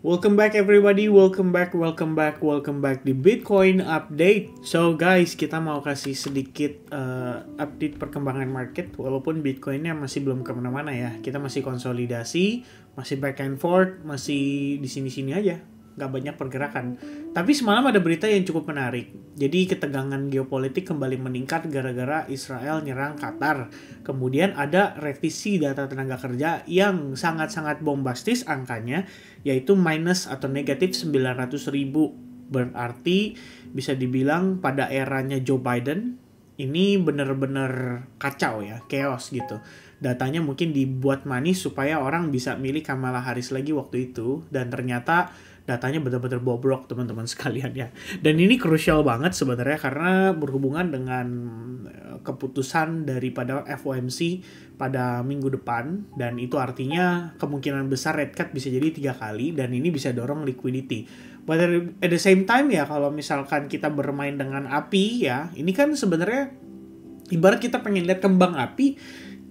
Welcome back everybody, welcome back di Bitcoin Update. So guys, kita mau kasih sedikit update perkembangan market. Walaupun Bitcoinnya masih belum kemana-mana ya. Kita masih konsolidasi, masih back and forth, masih di sini-sini aja. Nggak banyak pergerakan. Tapi semalam ada berita yang cukup menarik. Jadi ketegangan geopolitik kembali meningkat gara-gara Israel nyerang Qatar. Kemudian ada revisi data tenaga kerja yang sangat-sangat bombastis angkanya, yaitu minus atau negatif 900.000. Berarti bisa dibilang pada eranya Joe Biden, ini bener-bener kacau ya, chaos gitu. Datanya mungkin dibuat manis supaya orang bisa milih Kamala Harris lagi waktu itu, dan ternyata datanya benar-benar bobrok teman-teman sekalian ya. Dan ini krusial banget sebenarnya karena berhubungan dengan keputusan daripada FOMC pada minggu depan, dan itu artinya kemungkinan besar rate cut bisa jadi 3 kali dan ini bisa dorong liquidity. But at the same time ya, kalau misalkan kita bermain dengan api ya, ini kan sebenarnya ibarat kita pengen lihat kembang api,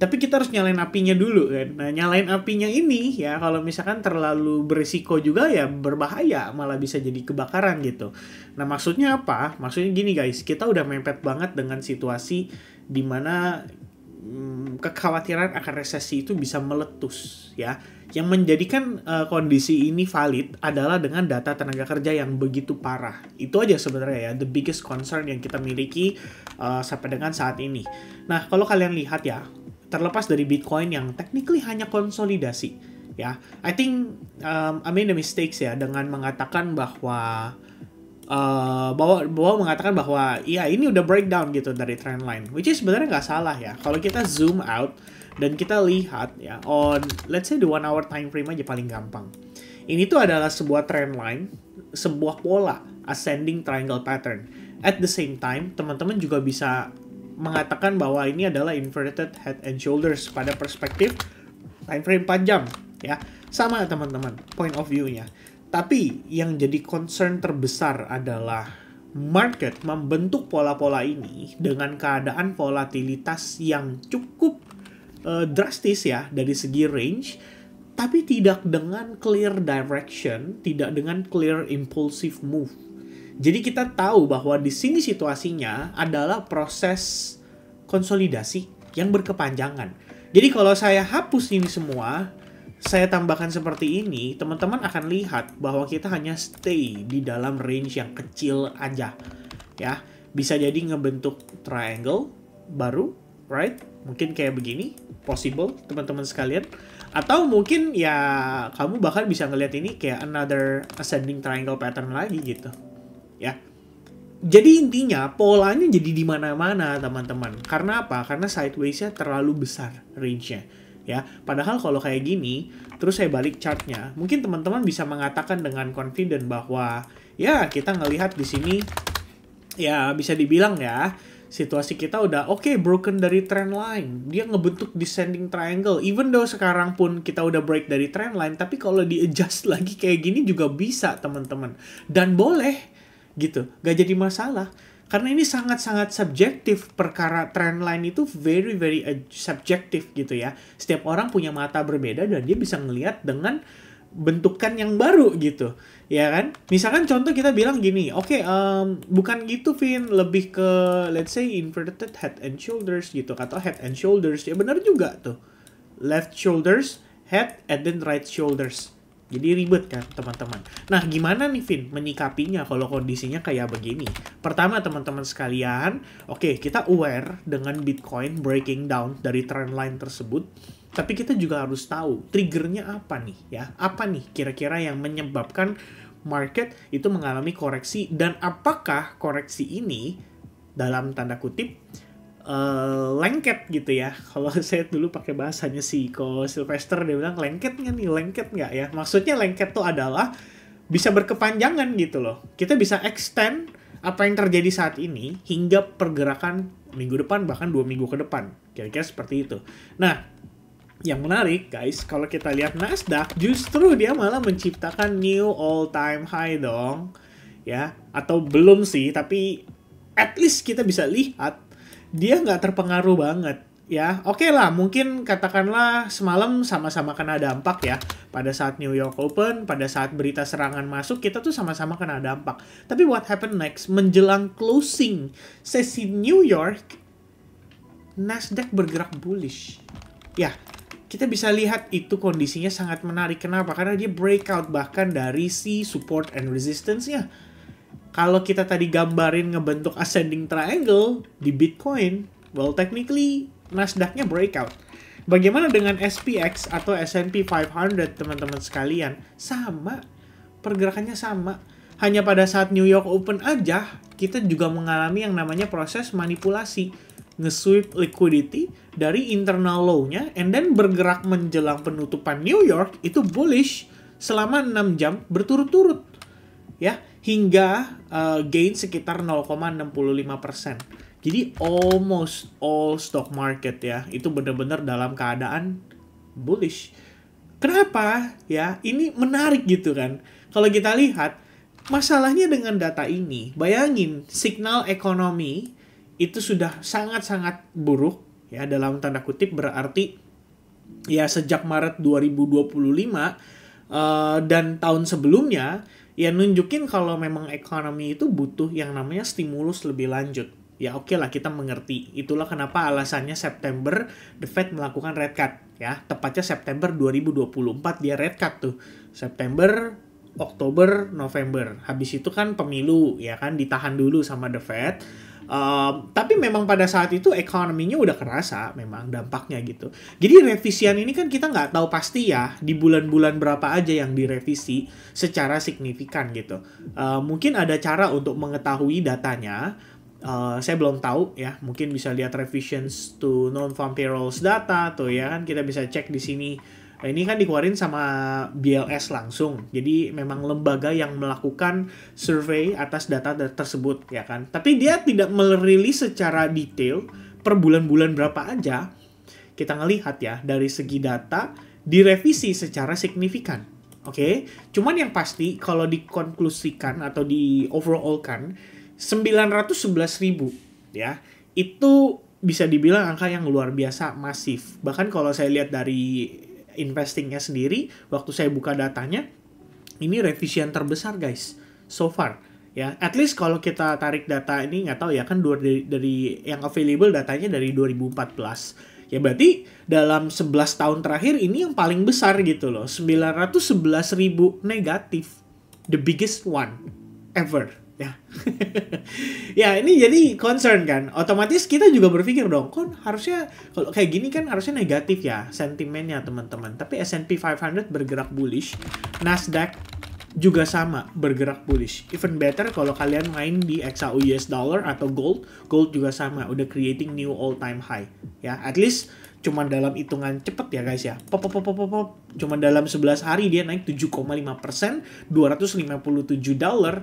tapi kita harus nyalain apinya dulu kan. Nah, nyalain apinya ini ya, kalau misalkan terlalu berisiko juga ya berbahaya, malah bisa jadi kebakaran gitu. Nah, maksudnya apa? Maksudnya gini guys, kita udah mepet banget dengan situasi dimana kekhawatiran akan resesi itu bisa meletus ya. Yang menjadikan kondisi ini valid adalah dengan data tenaga kerja yang begitu parah. Itu aja sebenarnya ya, the biggest concern yang kita miliki sampai dengan saat ini. Nah, kalau kalian lihat ya, terlepas dari Bitcoin yang technically hanya konsolidasi, ya, I think I made the mistakes ya dengan mengatakan bahwa mengatakan bahwa ya ini udah breakdown gitu dari trend line, which is sebenarnya nggak salah ya. Kalau kita zoom out dan kita lihat ya on let's say the 1 hour time frame aja paling gampang. Ini tuh adalah sebuah trend line, sebuah pola ascending triangle pattern. At the same time, teman-teman juga bisa mengatakan bahwa ini adalah inverted head and shoulders pada perspektif time frame 4 jam ya. Sama teman-teman point of view-nya. Tapi yang jadi concern terbesar adalah market membentuk pola-pola ini dengan keadaan volatilitas yang cukup drastis ya dari segi range, tapi tidak dengan clear direction, tidak dengan clear impulsive move. Jadi kita tahu bahwa di sini situasinya adalah proses konsolidasi yang berkepanjangan. Jadi kalau saya hapus ini semua, saya tambahkan seperti ini, teman-teman akan lihat bahwa kita hanya stay di dalam range yang kecil aja. Ya, bisa jadi ngebentuk triangle baru, right? Mungkin kayak begini, possible teman-teman sekalian. Atau mungkin ya kamu bahkan bisa ngelihat ini kayak another ascending triangle pattern lagi gitu. Ya. Jadi intinya polanya jadi di mana-mana teman-teman. Karena apa? Karena sideways-nya terlalu besar range-nya. Ya, padahal kalau kayak gini, terus saya balik chartnya, mungkin teman-teman bisa mengatakan dengan confident bahwa ya kita ngelihat di sini ya bisa dibilang ya situasi kita udah oke, broken dari trend line. Dia ngebentuk descending triangle. Even though sekarang pun kita udah break dari trend line, tapi kalau di-adjust lagi kayak gini juga bisa teman-teman. Dan boleh gitu, gak jadi masalah. Karena ini sangat-sangat subjektif, perkara trend line itu very subjektif gitu ya. Setiap orang punya mata berbeda dan dia bisa ngelihat dengan bentukan yang baru gitu. Ya kan? Misalkan contoh kita bilang gini, oke, bukan gitu Vin, lebih ke let's say inverted head and shoulders gitu, atau head and shoulders. Ya benar juga tuh. Left shoulders, head, and then right shoulders. Jadi ribet kan teman-teman. Nah, gimana nih Vin menyikapinya kalau kondisinya kayak begini? Pertama teman-teman sekalian, oke, kita aware dengan Bitcoin breaking down dari trend line tersebut. Tapi kita juga harus tahu triggernya apa nih ya. Apa nih kira-kira yang menyebabkan market itu mengalami koreksi, dan apakah koreksi ini dalam tanda kutip lengket gitu ya. Kalau saya dulu pakai bahasanya si Ko Sylvester, dia bilang lengket nggak ya. Maksudnya lengket tuh adalah bisa berkepanjangan gitu loh. Kita bisa extend apa yang terjadi saat ini hingga pergerakan minggu depan, bahkan 2 minggu ke depan. Kira-kira seperti itu. Nah, yang menarik guys, kalau kita lihat Nasdaq, justru dia malah menciptakan new all time high dong. Ya, atau belum sih, tapi at least kita bisa lihat dia nggak terpengaruh banget ya oke lah, mungkin katakanlah semalam sama-sama kena dampak ya. Pada saat New York Open, pada saat berita serangan masuk, kita tuh sama-sama kena dampak. Tapi what happened next? Menjelang closing sesi New York, Nasdaq bergerak bullish. Ya, kita bisa lihat itu kondisinya sangat menarik. Kenapa? Karena dia breakout bahkan dari si support and resistance-nya. Kalau kita tadi gambarin ngebentuk ascending triangle di Bitcoin, well technically Nasdaq-nya breakout. Bagaimana dengan SPX atau S&P 500 teman-teman sekalian? Sama, pergerakannya sama. Hanya pada saat New York Open aja, kita juga mengalami yang namanya proses manipulasi. Nge-sweep liquidity dari internal low-nya, and then bergerak menjelang penutupan New York, itu bullish selama 6 jam berturut-turut. Ya, hingga gain sekitar 0,65%. Jadi almost all stock market ya, itu benar-benar dalam keadaan bullish. Kenapa? Ya, ini menarik gitu kan. Kalau kita lihat, masalahnya dengan data ini, bayangin signal ekonomi itu sudah sangat-sangat buruk ya, dalam tanda kutip, berarti ya sejak Maret 2025 dan tahun sebelumnya ya nunjukin kalau memang ekonomi itu butuh yang namanya stimulus lebih lanjut. Ya oke lah, kita mengerti. Itulah kenapa alasannya September The Fed melakukan rate cut ya. Tepatnya September 2024 dia rate cut tuh. September, Oktober, November. Habis itu kan pemilu ya kan, ditahan dulu sama The Fed. Tapi memang pada saat itu ekonominya udah kerasa memang dampaknya gitu. Jadi revisian ini kan kita nggak tahu pasti ya di bulan-bulan berapa aja yang direvisi secara signifikan gitu. Mungkin ada cara untuk mengetahui datanya. Saya belum tahu ya, mungkin bisa lihat revisions to non-farm payrolls data tuh ya kan, kita bisa cek di sini. Nah, ini kan dikeluarin sama BLS langsung, jadi memang lembaga yang melakukan survei atas data tersebut ya kan. Tapi dia tidak merilis secara detail per bulan-bulan berapa aja. Kita ngelihat ya dari segi data direvisi secara signifikan. Oke, cuman yang pasti kalau dikonklusikan atau di overall kan 911.000 ya, itu bisa dibilang angka yang luar biasa masif. Bahkan kalau saya lihat dari investingnya sendiri, waktu saya buka datanya, ini revisian terbesar guys, so far. Ya, at least kalau kita tarik data ini, nggak tahu ya kan dari yang available datanya dari 2014. Ya berarti dalam 11 tahun terakhir ini yang paling besar gitu loh, 911.000 negatif, the biggest one ever. Ya. Ya ini jadi concern kan. Otomatis kita juga berpikir dong, kan harusnya kalau kayak gini kan harusnya negatif ya sentimennya teman-teman. Tapi S&P 500 bergerak bullish, Nasdaq juga sama bergerak bullish. Even better kalau kalian main di XAU US dollar atau gold juga sama, udah creating new all time high. Ya, at least cuma dalam hitungan cepet ya guys ya. Pop. Cuma dalam 11 hari dia naik 7,5%, $257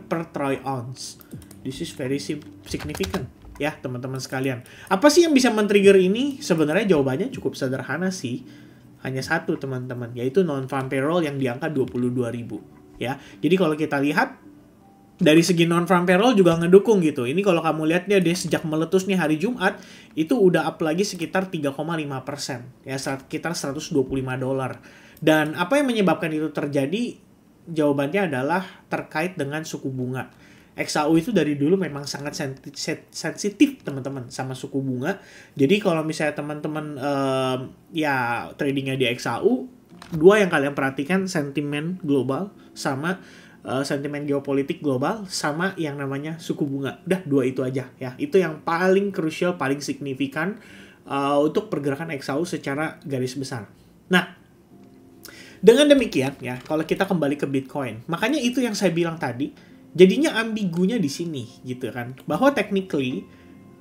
per troy ounce. This is very significant ya teman-teman sekalian. Apa sih yang bisa men-trigger ini? Sebenarnya jawabannya cukup sederhana sih. Hanya satu teman-teman, yaitu non-farm payroll yang di angka 22.000 ya. Jadi kalau kita lihat dari segi non-farm payroll juga ngedukung gitu. Ini kalau kamu lihat dia sejak meletus nih hari Jumat, itu udah up lagi sekitar 3,5%. Ya, sekitar $125. Dan apa yang menyebabkan itu terjadi? Jawabannya adalah terkait dengan suku bunga. XAU itu dari dulu memang sangat sensitif teman-teman sama suku bunga. Jadi kalau misalnya teman-teman ya tradingnya di XAU, dua yang kalian perhatikan, sentimen global sama sentimen geopolitik global sama yang namanya suku bunga. Udah dua itu aja ya. Itu yang paling krusial, paling signifikan untuk pergerakan XAU secara garis besar. Nah, dengan demikian ya, kalau kita kembali ke Bitcoin, makanya itu yang saya bilang tadi, jadinya ambigunya di sini gitu kan. Bahwa technically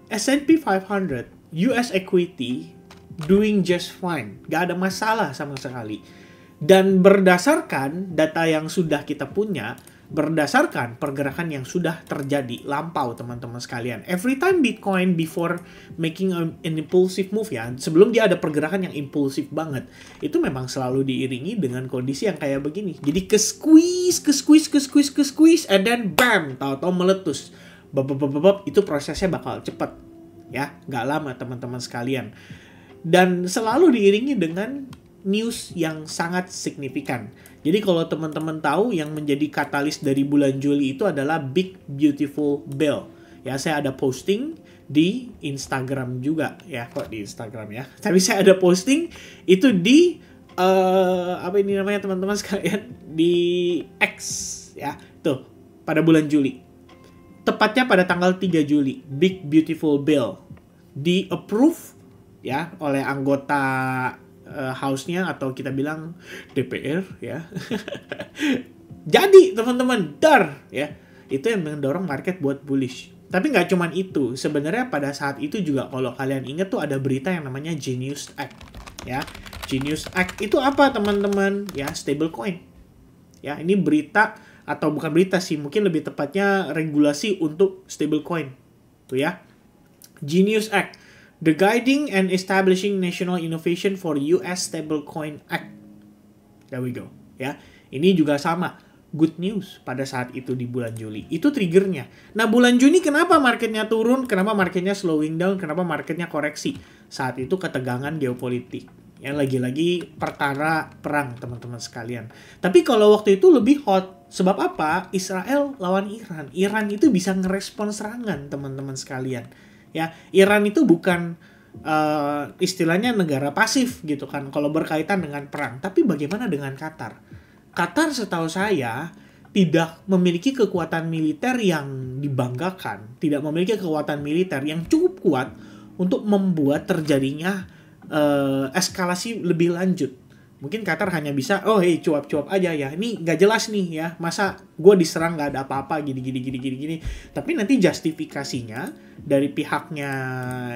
S&P 500 US equity doing just fine. Gak ada masalah sama sekali. Dan berdasarkan data yang sudah kita punya, berdasarkan pergerakan yang sudah terjadi lampau teman-teman sekalian. Every time Bitcoin before making an impulsive move ya, sebelum dia ada pergerakan yang impulsif banget, itu memang selalu diiringi dengan kondisi yang kayak begini. Jadi ke squeeze, and then bam, tahu-tahu meletus. Itu prosesnya bakal cepet ya, nggak lama teman-teman sekalian. dan selalu diiringi dengan news yang sangat signifikan. Jadi kalau teman-teman tahu yang menjadi katalis dari bulan Juli itu adalah Big Beautiful Bill. Ya, saya ada posting di Instagram juga ya, kok di Instagram ya. Tapi saya ada posting itu di apa ini namanya teman-teman sekalian, di X ya. Tuh, pada bulan Juli. Tepatnya pada tanggal 3 Juli, Big Beautiful Bill di-approve ya oleh anggota House-nya atau kita bilang DPR ya. Jadi teman-teman, dar ya. Itu yang mendorong market buat bullish. Tapi nggak cuman itu. Sebenarnya pada saat itu juga kalau kalian ingat tuh ada berita yang namanya Genius Act ya. Genius Act itu apa teman-teman? Ya, stablecoin. Ya, ini berita atau bukan berita sih, mungkin lebih tepatnya regulasi untuk stablecoin. Tuh ya. Genius Act, the Guiding and Establishing National Innovation for US Stablecoin Act. There we go. Ya, ini juga sama. Good news pada saat itu di bulan Juli. Itu triggernya. Nah, bulan Juni kenapa marketnya turun? Kenapa marketnya slowing down? Kenapa marketnya koreksi? Saat itu ketegangan geopolitik. Ya, lagi-lagi perkara perang, teman-teman sekalian. Tapi kalau waktu itu lebih hot. Sebab apa? Israel lawan Iran. Iran itu bisa ngerespon serangan, teman-teman sekalian. Ya, Iran itu bukan istilahnya negara pasif gitu kan kalau berkaitan dengan perang. Tapi bagaimana dengan Qatar? Qatar setahu saya tidak memiliki kekuatan militer yang dibanggakan, tidak memiliki kekuatan militer yang cukup kuat untuk membuat terjadinya eskalasi lebih lanjut. Mungkin Qatar hanya bisa, cuap-cuap aja ya, ini nggak jelas nih ya, masa gue diserang nggak ada apa-apa gini. Tapi nanti justifikasinya dari pihaknya,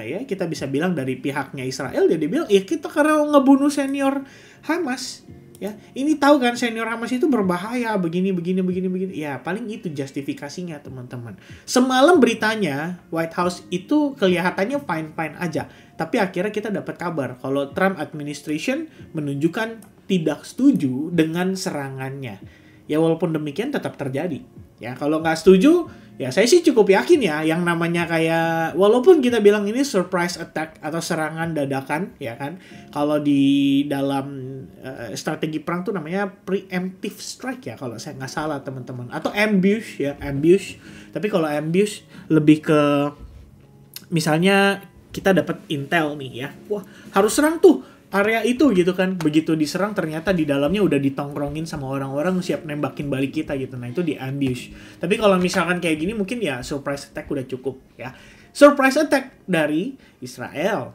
ya kita bisa bilang dari pihaknya Israel, dia bilang, kita karena ngebunuh senior Hamas. Ya, ini tahu kan senior Hamas itu berbahaya begini. Ya, paling itu justifikasinya, teman-teman. Semalam beritanya White House itu kelihatannya fine-fine aja, tapi akhirnya kita dapat kabar kalau Trump administration menunjukkan tidak setuju dengan serangannya. Ya, walaupun demikian tetap terjadi. Ya, kalau nggak setuju, ya saya sih cukup yakin ya, yang namanya kayak, walaupun kita bilang ini surprise attack atau serangan dadakan, ya kan, kalau di dalam strategi perang tuh namanya preemptive strike ya, kalau saya nggak salah teman-teman, atau ambush ya, ambush. Tapi kalau ambush lebih ke, misalnya kita dapat intel nih ya, wah harus serang tuh area itu gitu kan, begitu diserang ternyata di dalamnya udah ditongkrongin sama orang-orang siap nembakin balik kita gitu. Nah, itu di ambush. Tapi kalau misalkan kayak gini mungkin ya surprise attack udah cukup ya. Surprise attack dari Israel.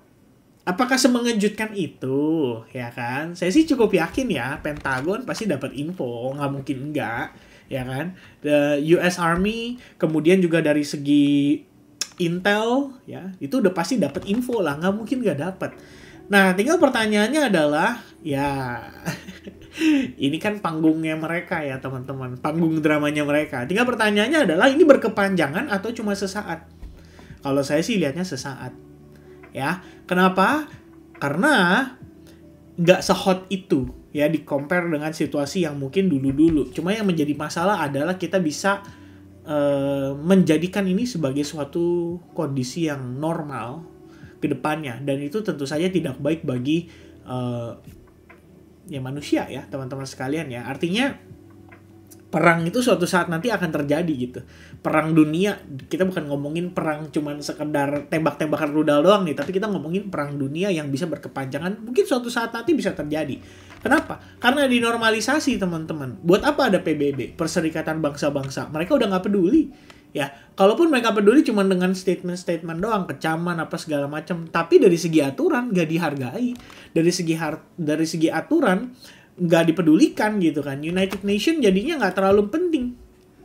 Apakah semengejutkan itu? Ya kan? Saya sih cukup yakin ya, Pentagon pasti dapat info, nggak mungkin enggak, ya kan? The US Army, kemudian juga dari segi intel ya, itu udah pasti dapat info lah, nggak mungkin nggak dapat. Nah, tinggal pertanyaannya adalah, ya ini kan panggungnya mereka ya teman-teman, panggung dramanya mereka. Tinggal pertanyaannya adalah, ini berkepanjangan atau cuma sesaat? Kalau saya sih lihatnya sesaat. Ya, kenapa? Karena nggak sehot itu ya di-compare dengan situasi yang mungkin dulu-dulu. Cuma yang menjadi masalah adalah kita bisa menjadikan ini sebagai suatu kondisi yang normal ke depannya, dan itu tentu saja tidak baik bagi ya manusia ya teman-teman sekalian ya. Artinya perang itu suatu saat nanti akan terjadi gitu. Perang dunia, kita bukan ngomongin perang cuman sekedar tembak-tembakan rudal doang nih, tapi kita ngomongin perang dunia yang bisa berkepanjangan, mungkin suatu saat nanti bisa terjadi. Kenapa? Karena dinormalisasi, teman-teman. Buat apa ada PBB, Perserikatan Bangsa-Bangsa? Mereka udah nggak peduli. Ya, kalaupun mereka peduli cuma dengan statement-statement doang, kecaman apa segala macam, tapi dari segi aturan nggak dihargai, dari segi aturan nggak dipedulikan gitu kan. United Nation jadinya nggak terlalu penting,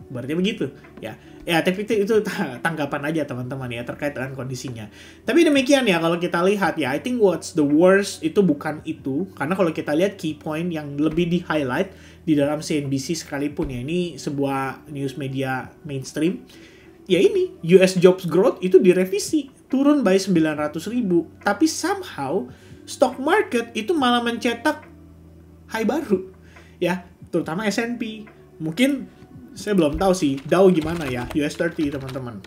berarti begitu ya. Tapi itu tanggapan aja teman-teman ya terkait dengan kondisinya. Tapi demikian ya, kalau kita lihat ya, I think what's the worst itu bukan itu, karena kalau kita lihat key point yang lebih di highlight di dalam CNBC sekalipun ya, ini sebuah news media mainstream, ya ini US jobs growth itu direvisi turun by 900.000, tapi somehow stock market itu malah mencetak high baru ya, terutama S&P. Mungkin saya belum tahu sih Dow gimana ya, US 30 teman-teman.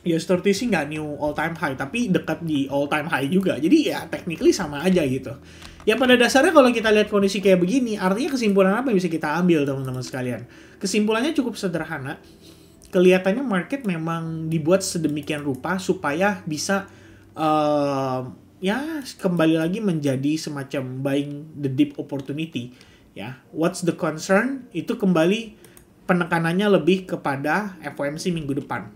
US 30 sih nggak new all time high, tapi dekat di all time high juga. Jadi ya technically sama aja gitu. Ya pada dasarnya kalau kita lihat kondisi kayak begini, artinya kesimpulan apa yang bisa kita ambil teman-teman sekalian? Kesimpulannya cukup sederhana. Kelihatannya market memang dibuat sedemikian rupa supaya bisa ya kembali lagi menjadi semacam buying the dip opportunity. Ya, what's the concern? Itu kembali penekanannya lebih kepada FOMC minggu depan.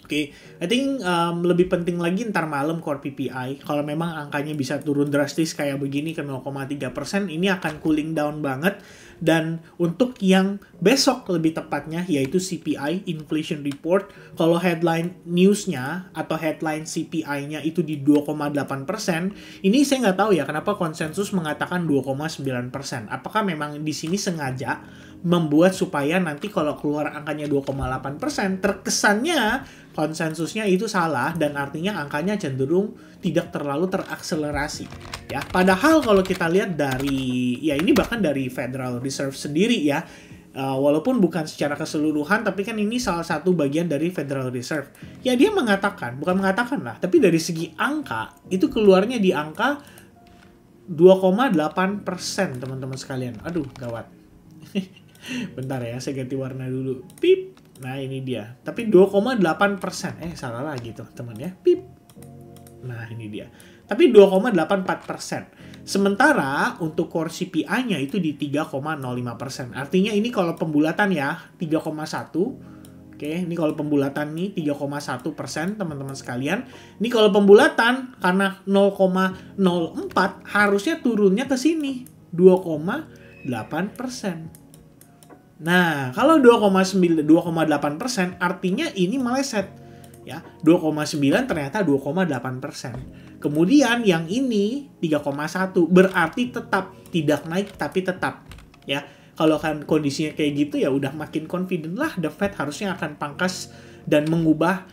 Oke, I think lebih penting lagi ntar malam core PPI. Kalau memang angkanya bisa turun drastis kayak begini ke 0,3%, ini akan cooling down banget. Dan untuk yang besok lebih tepatnya, yaitu CPI, Inflation Report, kalau headline newsnya atau headline CPI-nya itu di 2,8%, ini saya nggak tahu ya kenapa konsensus mengatakan 2,9%. Apakah memang di sini sengaja membuat supaya nanti kalau keluar angkanya 2,8%, terkesannya konsensusnya itu salah dan artinya angkanya cenderung tidak terlalu terakselerasi. Ya, padahal kalau kita lihat dari ya ini bahkan dari Federal Reserve sendiri ya, walaupun bukan secara keseluruhan tapi kan ini salah satu bagian dari Federal Reserve. Ya dia mengatakan, bukan mengatakan lah, tapi dari segi angka itu keluarnya di angka 2,8% teman-teman sekalian. Aduh, gawat. Bentar ya, saya ganti warna dulu. Pip. Nah, ini dia. Tapi 2,8%. Salah lagi tuh, teman ya. Pip. Nah, ini dia. Tapi 2,84%. Sementara untuk core CPI-nya itu di 3,05%. Artinya ini kalau pembulatan ya, 3,1. Oke, ini kalau pembulatan nih 3,1% teman-teman sekalian. Ini kalau pembulatan karena 0,04 harusnya turunnya ke sini 2,8%. Nah, kalau 2,8% artinya ini meleset. Ya, 2,9 ternyata 2,8%. Kemudian yang ini 3,1 berarti tetap tidak naik tapi tetap. Ya, kalau kan kondisinya kayak gitu ya udah makin confident lah The Fed harusnya akan pangkas dan mengubah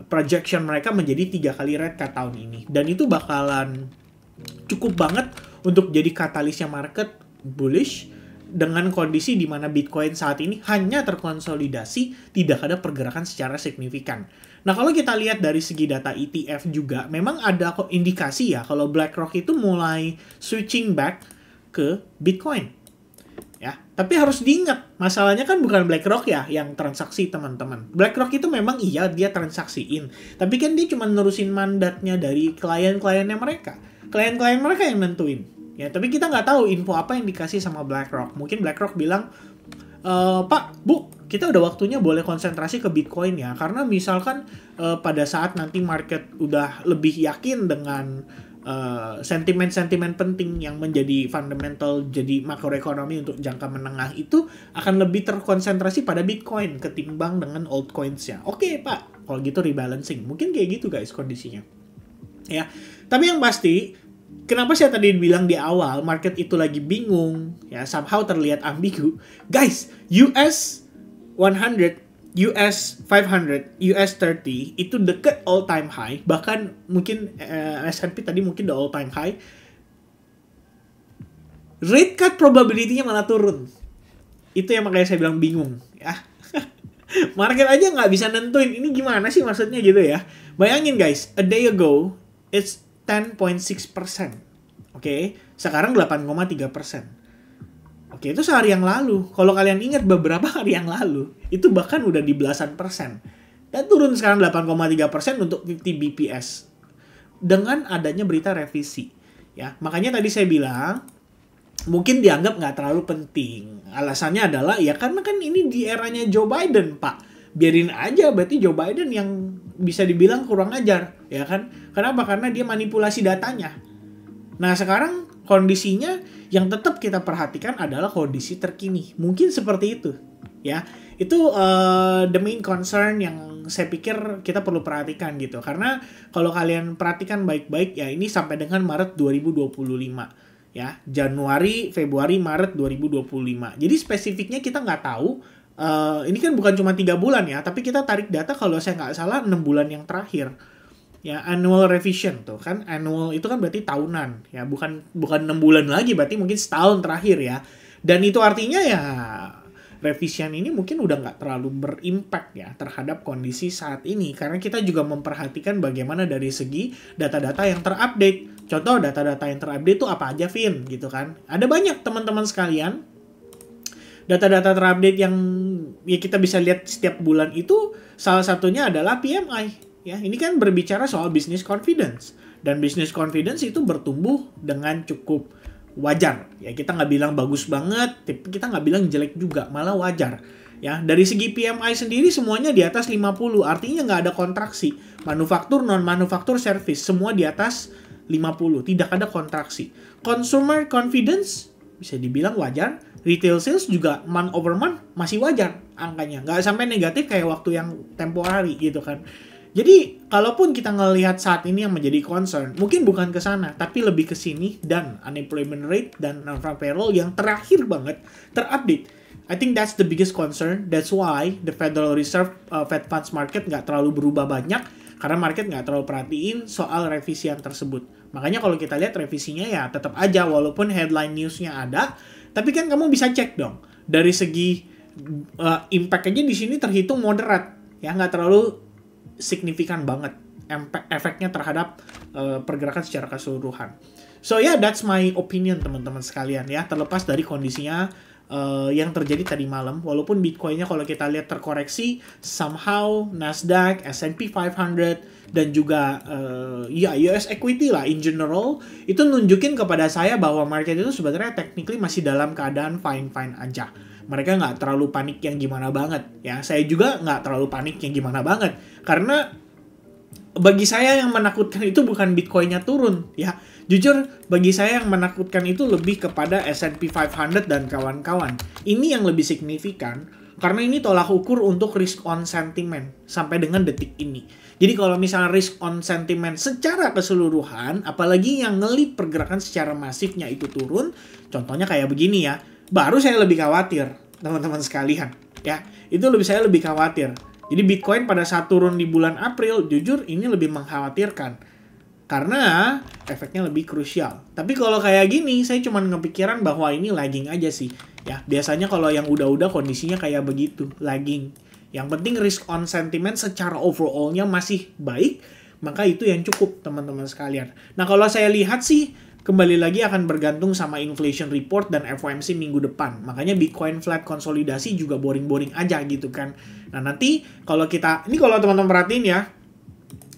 projection mereka menjadi 3 kali rate cut tahun ini. Dan itu bakalan cukup banget untuk jadi katalisnya market bullish. Dengan kondisi di mana Bitcoin saat ini hanya terkonsolidasi, tidak ada pergerakan secara signifikan. Nah, kalau kita lihat dari segi data ETF juga, memang ada indikasi ya kalau BlackRock itu mulai switching back ke Bitcoin. Ya, tapi harus diingat, masalahnya kan bukan BlackRock ya yang transaksi teman-teman. BlackRock itu memang iya dia transaksiin, tapi kan dia cuma nerusin mandatnya dari klien-kliennya mereka. Klien-klien mereka yang nentuin. Ya, tapi kita nggak tahu info apa yang dikasih sama BlackRock. Mungkin BlackRock bilang, Pak, Bu, kita udah waktunya boleh konsentrasi ke Bitcoin ya. Karena misalkan pada saat nanti market udah lebih yakin dengan sentimen-sentimen penting yang menjadi fundamental, jadi makroekonomi untuk jangka menengah itu akan lebih terkonsentrasi pada Bitcoin ketimbang dengan altcoins-nya. Oke, Pak, kalau gitu rebalancing. Mungkin kayak gitu guys kondisinya. Ya, tapi yang pasti kenapa saya tadi bilang di awal market itu lagi bingung, ya somehow terlihat ambigu. Guys, US 100, US 500, US 30 itu deket all time high, bahkan mungkin S&P tadi mungkin the all time high. Rate cut probability-nya malah turun. Itu yang makanya saya bilang bingung, ya. Market aja nggak bisa nentuin ini gimana sih maksudnya gitu ya. Bayangin guys, a day ago it's 10.6%. Oke, sekarang 8,3%. Oke, itu sehari yang lalu. Kalau kalian ingat beberapa hari yang lalu, itu bahkan udah di belasan persen. Dan turun sekarang 8,3% untuk 50 BPS. Dengan adanya berita revisi. Ya, makanya tadi saya bilang, mungkin dianggap nggak terlalu penting. Alasannya adalah, ya karena kan ini di eranya Joe Biden, Pak. Biarin aja, berarti Joe Biden yang bisa dibilang kurang ajar, ya kan? Kenapa? Karena dia manipulasi datanya. Nah, sekarang kondisinya yang tetap kita perhatikan adalah kondisi terkini. Mungkin seperti itu, ya. Itu the main concern yang saya pikir kita perlu perhatikan gitu. Karena kalau kalian perhatikan baik-baik, ya ini sampai dengan Maret 2025. Ya, Januari, Februari, Maret 2025. Jadi spesifiknya kita nggak tahu. Ini kan bukan cuma 3 bulan ya, tapi kita tarik data kalau saya nggak salah 6 bulan yang terakhir. Ya, annual revision tuh kan, annual itu kan berarti tahunan ya, bukan 6 bulan lagi, berarti mungkin setahun terakhir ya. Dan itu artinya ya revisian ini mungkin udah nggak terlalu berimpact ya terhadap kondisi saat ini. Karena kita juga memperhatikan bagaimana dari segi data-data yang terupdate. Contoh data-data yang terupdate itu apa aja, Vin? Gitu kan. Ada banyak teman-teman sekalian. Data-data terupdate yang ya kita bisa lihat setiap bulan itu salah satunya adalah PMI. Ya, ini kan berbicara soal business confidence. Dan business confidence itu bertumbuh dengan cukup wajar. Ya, kita nggak bilang bagus banget, tapi kita nggak bilang jelek juga, malah wajar. Ya, dari segi PMI sendiri semuanya di atas 50, artinya nggak ada kontraksi. Manufaktur, non-manufaktur, service, semua di atas 50, tidak ada kontraksi. Consumer confidence bisa dibilang wajar. Retail sales juga month over month masih wajar angkanya. Nggak sampai negatif kayak waktu yang tempo hari gitu kan. Jadi, kalaupun kita ngelihat saat ini yang menjadi concern, mungkin bukan ke sana, tapi lebih ke sini, dan unemployment rate dan non-farm payroll yang terakhir banget terupdate. I think that's the biggest concern. That's why the Federal Reserve Fed Funds Market nggak terlalu berubah banyak, karena market nggak terlalu perhatiin soal revisian tersebut. Makanya kalau kita lihat revisinya ya tetap aja, walaupun headline newsnya ada, tapi kan kamu bisa cek dong. Dari segi impact aja di sini terhitung moderate, ya nggak terlalu signifikan banget efeknya terhadap pergerakan secara keseluruhan. So yeah, that's my opinion teman-teman sekalian ya. Terlepas dari kondisinya yang terjadi tadi malam, walaupun Bitcoinnya kalau kita lihat terkoreksi, somehow Nasdaq, S&P 500 dan juga US equity lah in general itu nunjukin kepada saya bahwa market itu sebenarnya technically masih dalam keadaan fine-fine aja. Mereka nggak terlalu panik yang gimana banget. Ya, saya juga nggak terlalu panik yang gimana banget. Karena bagi saya yang menakutkan itu bukan Bitcoinnya turun. Ya, jujur bagi saya yang menakutkan itu lebih kepada S&P 500 dan kawan-kawan. Ini yang lebih signifikan. Karena ini tolak ukur untuk risk on sentiment sampai dengan detik ini. Jadi kalau misalnya risk on sentiment secara keseluruhan, apalagi yang ngelit pergerakan secara masifnya itu turun, contohnya kayak begini ya, baru saya lebih khawatir, teman-teman sekalian. Ya, itu saya lebih khawatir. Jadi Bitcoin pada saat turun di bulan April, jujur ini lebih mengkhawatirkan. Karena efeknya lebih krusial. Tapi kalau kayak gini, saya cuma ngepikiran bahwa ini lagging aja sih. Ya, biasanya kalau yang udah-udah kondisinya kayak begitu, lagging. Yang penting risk on sentiment secara overall-nya masih baik, maka itu yang cukup teman-teman sekalian. Nah, kalau saya lihat sih, kembali lagi akan bergantung sama inflation report dan FOMC minggu depan. Makanya Bitcoin flat konsolidasi juga boring-boring aja gitu kan. Nah, nanti kalau teman-teman perhatiin ya,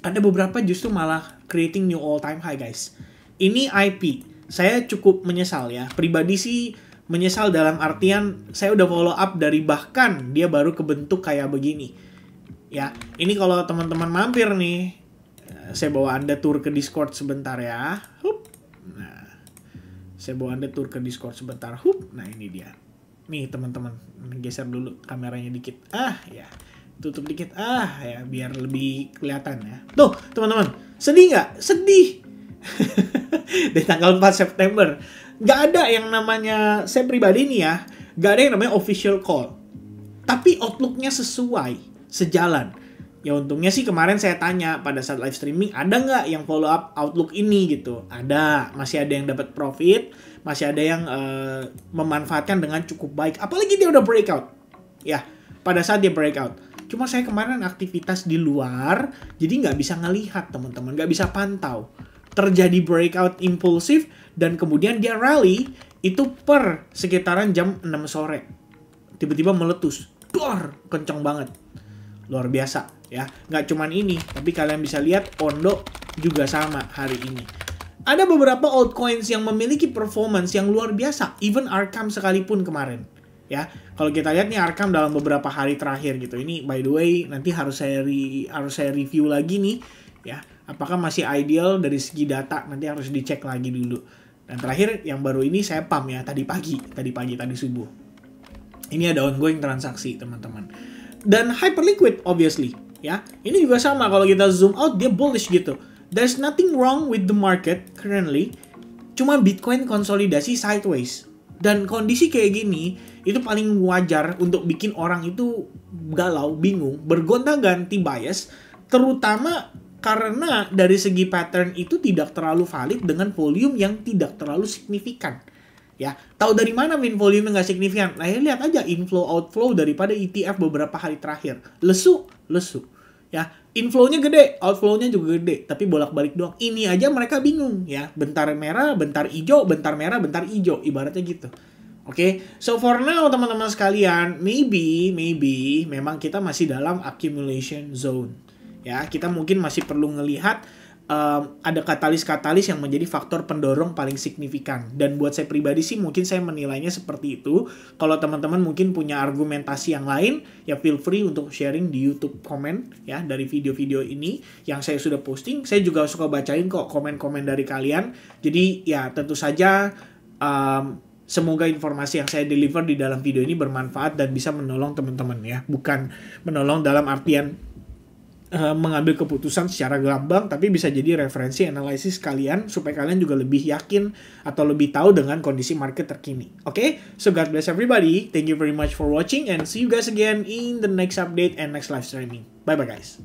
ada beberapa justru malah creating new all time high guys. Ini IP. Saya cukup menyesal ya. Pribadi sih menyesal dalam artian saya udah follow up dari bahkan dia baru kebentuk kayak begini. Ya, ini kalau teman-teman mampir nih, saya bawa Anda tur ke Discord sebentar ya. Nah, saya bawa Anda tur ke Discord sebentar. Nah, ini dia. Nih, teman-teman. Geser dulu kameranya dikit. Ya. Tutup dikit. Ya. Biar lebih kelihatan ya. Tuh, teman-teman. Sedih nggak? Sedih. Di tanggal 4 September. Nggak ada yang namanya, saya pribadi nih ya, nggak ada yang namanya official call. Tapi outlook-nya sesuai, sejalan. Ya untungnya sih kemarin saya tanya pada saat live streaming, ada nggak yang follow up outlook ini gitu? Ada, masih ada yang dapat profit, masih ada yang memanfaatkan dengan cukup baik. Apalagi dia udah breakout. Ya, pada saat dia breakout. Cuma saya kemarin aktivitas di luar, jadi nggak bisa ngelihat teman-teman, nggak bisa pantau. Terjadi breakout impulsif, dan kemudian dia rally, itu per sekitaran jam 6 sore. Tiba-tiba meletus. Dor, kenceng banget. Luar biasa. Ya, nggak cuman ini, tapi kalian bisa lihat Ondo juga sama hari ini. Ada beberapa altcoins yang memiliki performance yang luar biasa, even Arkham sekalipun kemarin. Ya, kalau kita lihat nih Arkham dalam beberapa hari terakhir gitu. Ini by the way nanti harus saya review lagi nih, ya. Apakah masih ideal dari segi data, nanti harus dicek lagi dulu. Dan terakhir yang baru ini saya pump ya tadi subuh. Ini ada ongoing transaksi, teman-teman. Dan hyperliquid obviously. Ya, ini juga sama kalau kita zoom out dia bullish gitu. There's nothing wrong with the market currently. Cuma Bitcoin konsolidasi sideways. Dan kondisi kayak gini itu paling wajar untuk bikin orang itu galau, bingung, bergonta-ganti bias, terutama karena dari segi pattern itu tidak terlalu valid dengan volume yang tidak terlalu signifikan. Ya, tahu dari mana min volume nggak signifikan? Nah, ya lihat aja inflow outflow daripada ETF beberapa hari terakhir. Lesu. Ya, inflow-nya gede, outflow-nya juga gede, tapi bolak-balik doang. Ini aja mereka bingung ya. Bentar merah, bentar hijau, bentar merah, bentar hijau, ibaratnya gitu. Oke, so for now teman-teman sekalian, maybe memang kita masih dalam accumulation zone. Ya, kita mungkin masih perlu ngelihat ada katalis-katalis yang menjadi faktor pendorong paling signifikan. Dan buat saya pribadi sih mungkin saya menilainya seperti itu. Kalau teman-teman mungkin punya argumentasi yang lain, ya feel free untuk sharing di YouTube komen ya dari video-video ini yang saya sudah posting. Saya juga suka bacain kok komen-komen dari kalian. Jadi ya tentu saja semoga informasi yang saya deliver di dalam video ini bermanfaat dan bisa menolong teman-teman ya. Bukan menolong dalam artian mengambil keputusan secara gamblang, tapi bisa jadi referensi analisis kalian supaya kalian juga lebih yakin atau lebih tahu dengan kondisi market terkini. Oke, so God bless everybody. Thank you very much for watching and see you guys again in the next update and next live streaming. Bye bye guys.